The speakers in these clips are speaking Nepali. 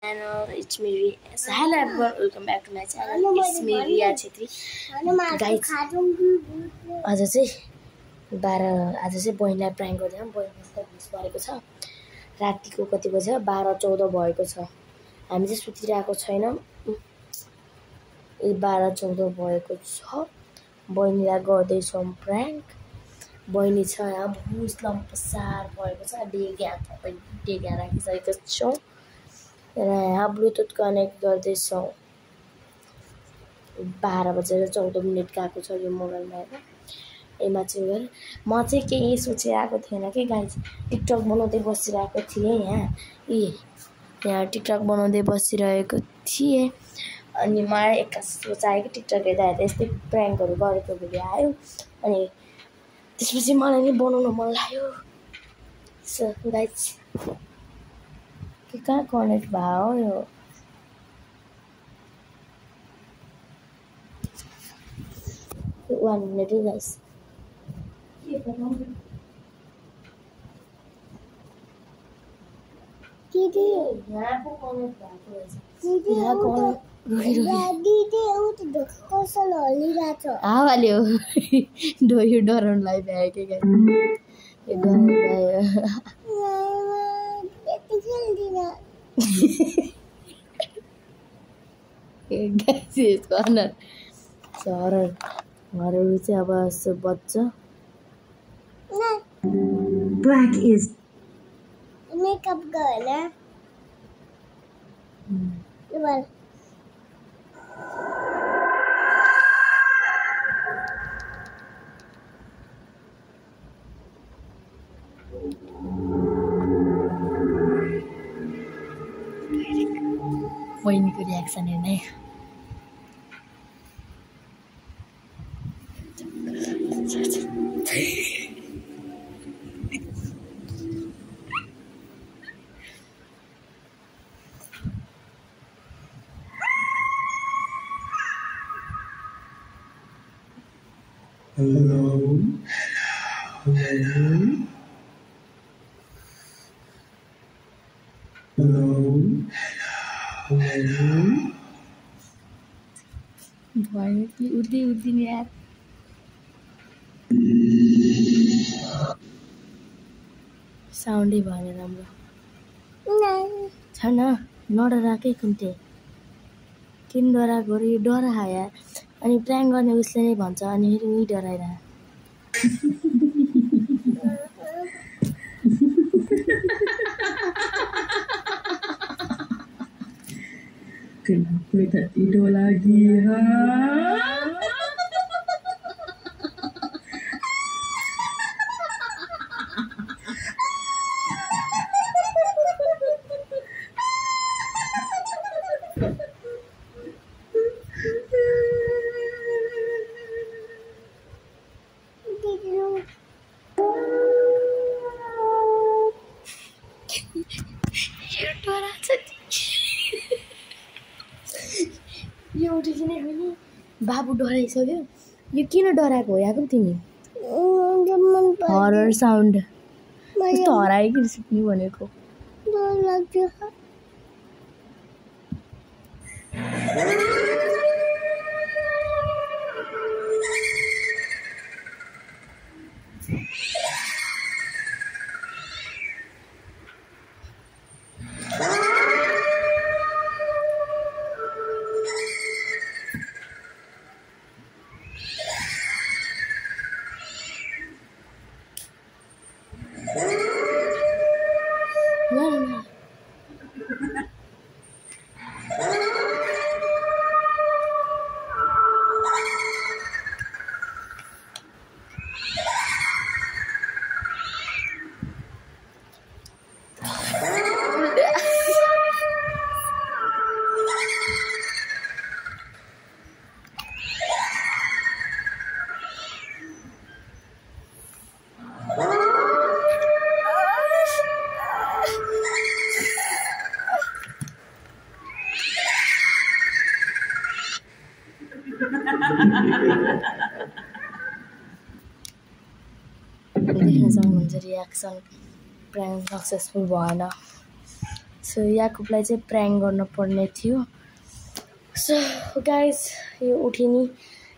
channel. It's me. Hello everyone, welcome back to my channel. It's me Riya Chhetri. Guys, आज चाहिँ बहिनीलाई प्राङ्क गर्दै बहिनीको भुस परेको छ। रातिको कति बजे 12-14 भएको छ। हामी चाहिँ सुतिरहेको छैनौं। 12-14 भएको छ। बहिनीलाई गर्दै छौं प्राङ्क। बहिनी छ यहाँ भुस लम्पसार भएको छ। डेगा राखिसकेको छौं र यहाँ ब्लुटुथ कनेक्ट गर्दै छौं। 12:14 गएको छ यो मोबाइलमा हैन। एमा चाहिँ म चाहिँ केही सोचिरहेको थिएन के गाइस। टिकटक बनाउँदै बसिरहेको थिएँ यहाँ टिकटक बनाउँदै बसिरहेको थिएँ अनि मलाई एक्कासी सोचाए कि टिकटक हेर्दा यस्तै प्राङ्कहरु गरेको भिडियो आयो अनि त्यसपछि मलाई नि बनाउन मन लाग्यो। सो गाइस के कहाँ कनेक्ट भयो यो 1 minute guys। दीदी यहाँ को कनेक्ट भएको रहेछ। यहाँ कनेक्ट दीदी उत कसल हलिरहेछ। हावाले हो यो डराउनलाई भ्यायो के गाइस। यो डराउन भ्यायो। यति खेल्दिन। ए गाइस यसको अनुहार सरर हरहरु चाहिँ अब यसो बच्छ। Black is makeup girl, eh? Well. बहिनीको रियाक्सन हेर्ने। Hello. Hello. Hello. Hello. भयो कि उड्दै नि यार। साउन्डै भएन राम्रो। छैन नडराकै कुन्ते। किन डराएको रे यो डरा यार। अनि प्राङ्क गर्ने उसले नै भन्छ अनि फेरि उही डराइरा। Kenapa tak tidur lagi, ha? यो उठिकिन होइन बाबु डराइसक्यो। यो किन डराएको हो याको तिमी? हरर साउन्ड कस्तो हरायो कि सिक्नु भनेको। डर लाग्यो। देख्न सक्नुहुन्छ रियाक्सन प्राङ्क सक्सेसफुल भएन। सो याकुबलाई चाहिँ प्र्याङ्क गर्न पर्ने थियो सो गाइज यो उठिनी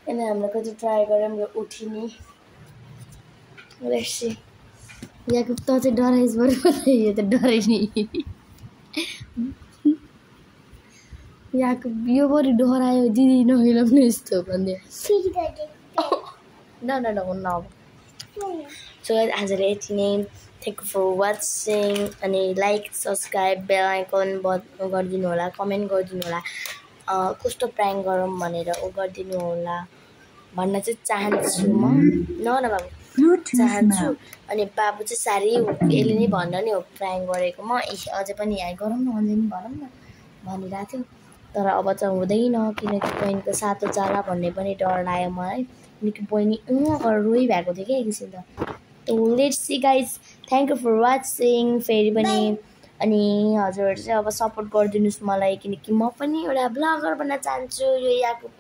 अनि हामीले कति ट्राई गऱ्यौँ यो उठिनी लेट्स सी याकुब त चाहिँ डराइस बरु यो त डरै नि याकुब यो बरु डरायो दिदी नहिलाउनु यस्तो भन्दै न सो गाइज आजले यति नै थ्याङ्क यू फर वाचिङ अनि लाइक सब्सक्राइब बेल आइकन गरिदिनु होला कमेन्ट गरिदिनु होला कस्तो प्र्याङ्क गरौँ भनेर गरिदिनु होला भन्न चाहिँ चाहन्छु म न बाबु चाहन्छु अनि बाबु चाहिँ साह्रै यसले नै भन्न नि हो प्र्याङ्क गरेको म अझै पनि यहाँ गरौँ न अझै नि भनौँ न भनिरहेको थियो तर अब चाहिँ हुँदैन किनकि बहिनीको सातो जाला भन्ने पनि डर लाग्यो मलाई किनकि बहिनी गरेर रोइरहेको थियो क्या एकछिन त let's see guys thank you for watching फेरि पनि अनि हजुरहरू चाहिँ अब सपोर्ट गरिदिनुहोस् मलाई किनकि म पनि एउटा ब्लगर बन्न चाहन्छु यो याकुब